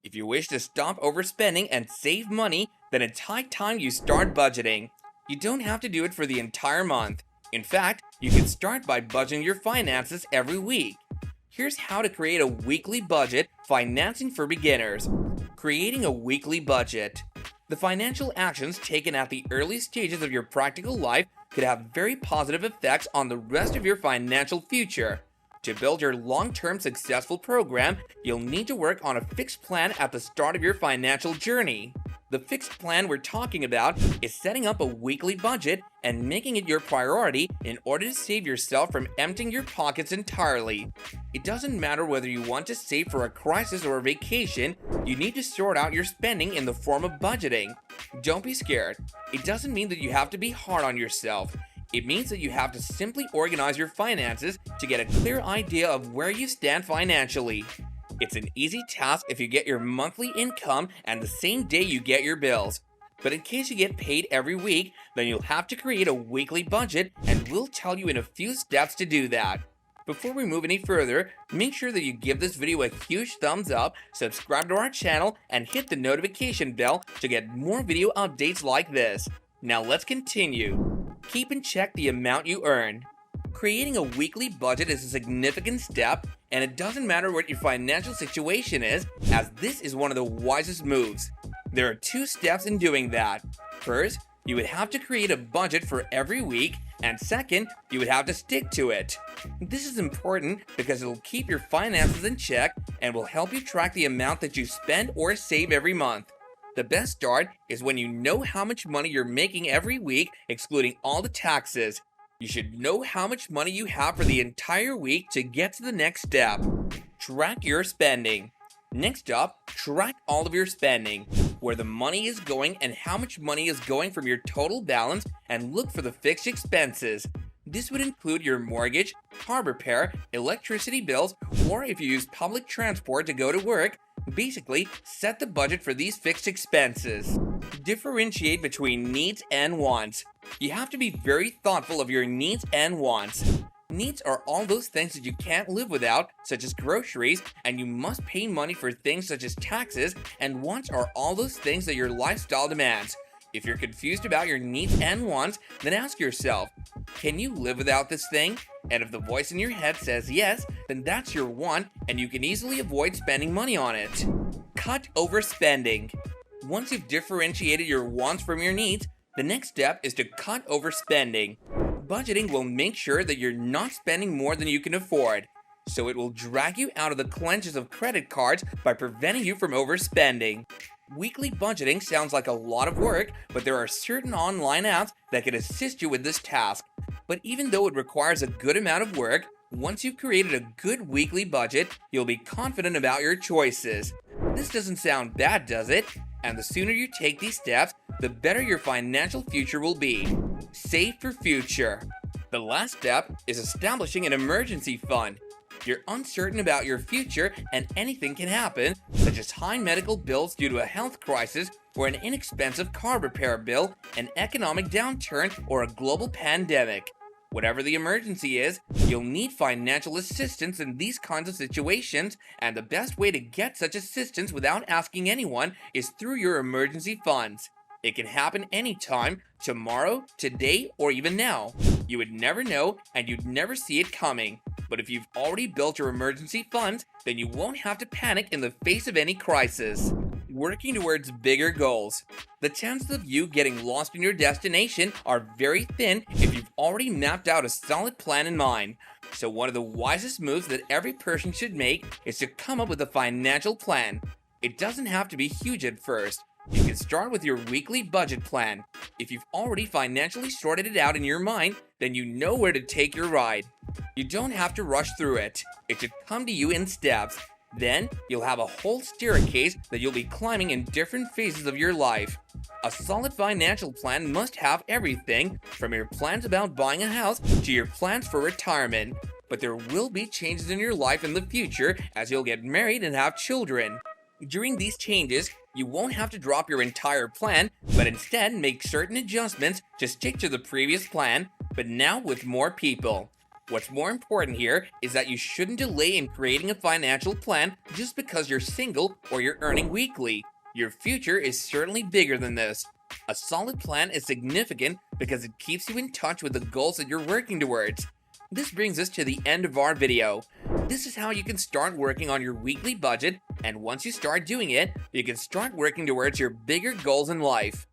If you wish to stop overspending and save money, then it's high time you start budgeting. You don't have to do it for the entire month. In fact, you can start by budgeting your finances every week. Here's how to create a weekly budget, financing for beginners. Creating a weekly budget. The financial actions taken at the early stages of your practical life could have very positive effects on the rest of your financial future. To build your long-term successful program, you'll need to work on a fixed plan at the start of your financial journey. The fixed plan we're talking about is setting up a weekly budget and making it your priority in order to save yourself from emptying your pockets entirely. It doesn't matter whether you want to save for a crisis or a vacation, you need to sort out your spending in the form of budgeting. Don't be scared. It doesn't mean that you have to be hard on yourself. It means that you have to simply organize your finances to get a clear idea of where you stand financially. It's an easy task if you get your monthly income and the same day you get your bills. But in case you get paid every week, then you'll have to create a weekly budget, and we'll tell you in a few steps to do that. Before we move any further, make sure that you give this video a huge thumbs up, subscribe to our channel, and hit the notification bell to get more video updates like this. Now let's continue. Keep in check the amount you earn. Creating a weekly budget is a significant step, and it doesn't matter what your financial situation is, as this is one of the wisest moves. There are 2 steps in doing that. First, you would have to create a budget for every week, and second, you would have to stick to it. This is important because it will keep your finances in check and will help you track the amount that you spend or save every month. The best start is when you know how much money you're making every week, excluding all the taxes. You should know how much money you have for the entire week to get to the next step. Track your spending. Next up, track all of your spending, where the money is going and how much money is going from your total balance, and look for the fixed expenses. This would include your mortgage, car repair, electricity bills, or if you use public transport to go to work. Basically, set the budget for these fixed expenses. Differentiate between needs and wants. You have to be very thoughtful of your needs and wants. Needs are all those things that you can't live without, such as groceries, and you must pay money for things such as taxes, and wants are all those things that your lifestyle demands. If you're confused about your needs and wants, then ask yourself, can you live without this thing? And if the voice in your head says yes, then that's your want, and you can easily avoid spending money on it. Cut overspending. Once you've differentiated your wants from your needs, the next step is to cut overspending. Budgeting will make sure that you're not spending more than you can afford, so it will drag you out of the clutches of credit cards by preventing you from overspending. Weekly budgeting sounds like a lot of work, but there are certain online apps that can assist you with this task. But even though it requires a good amount of work, once you've created a good weekly budget, you'll be confident about your choices. This doesn't sound bad, does it? And the sooner you take these steps, the better your financial future will be. Save for future. The last step is establishing an emergency fund. You're uncertain about your future and anything can happen, such as high medical bills due to a health crisis or an inexpensive car repair bill, an economic downturn, or a global pandemic. Whatever the emergency is, you'll need financial assistance in these kinds of situations, and the best way to get such assistance without asking anyone is through your emergency funds. It can happen anytime, tomorrow, today, or even now. You would never know, and you'd never see it coming. But if you've already built your emergency funds, then you won't have to panic in the face of any crisis. Working towards bigger goals. The chances of you getting lost in your destination are very thin if you've already mapped out a solid plan in mind. So one of the wisest moves that every person should make is to come up with a financial plan. It doesn't have to be huge at first. You can start with your weekly budget plan. If you've already financially sorted it out in your mind, then you know where to take your ride. You don't have to rush through it. It should come to you in steps. Then, you'll have a whole staircase that you'll be climbing in different phases of your life. A solid financial plan must have everything, from your plans about buying a house to your plans for retirement. But there will be changes in your life in the future as you'll get married and have children. During these changes, you won't have to drop your entire plan, but instead make certain adjustments to stick to the previous plan, but now with more people. What's more important here is that you shouldn't delay in creating a financial plan just because you're single or you're earning weekly. Your future is certainly bigger than this. A solid plan is significant because it keeps you in touch with the goals that you're working towards. This brings us to the end of our video. This is how you can start working on your weekly budget, and once you start doing it, you can start working towards your bigger goals in life.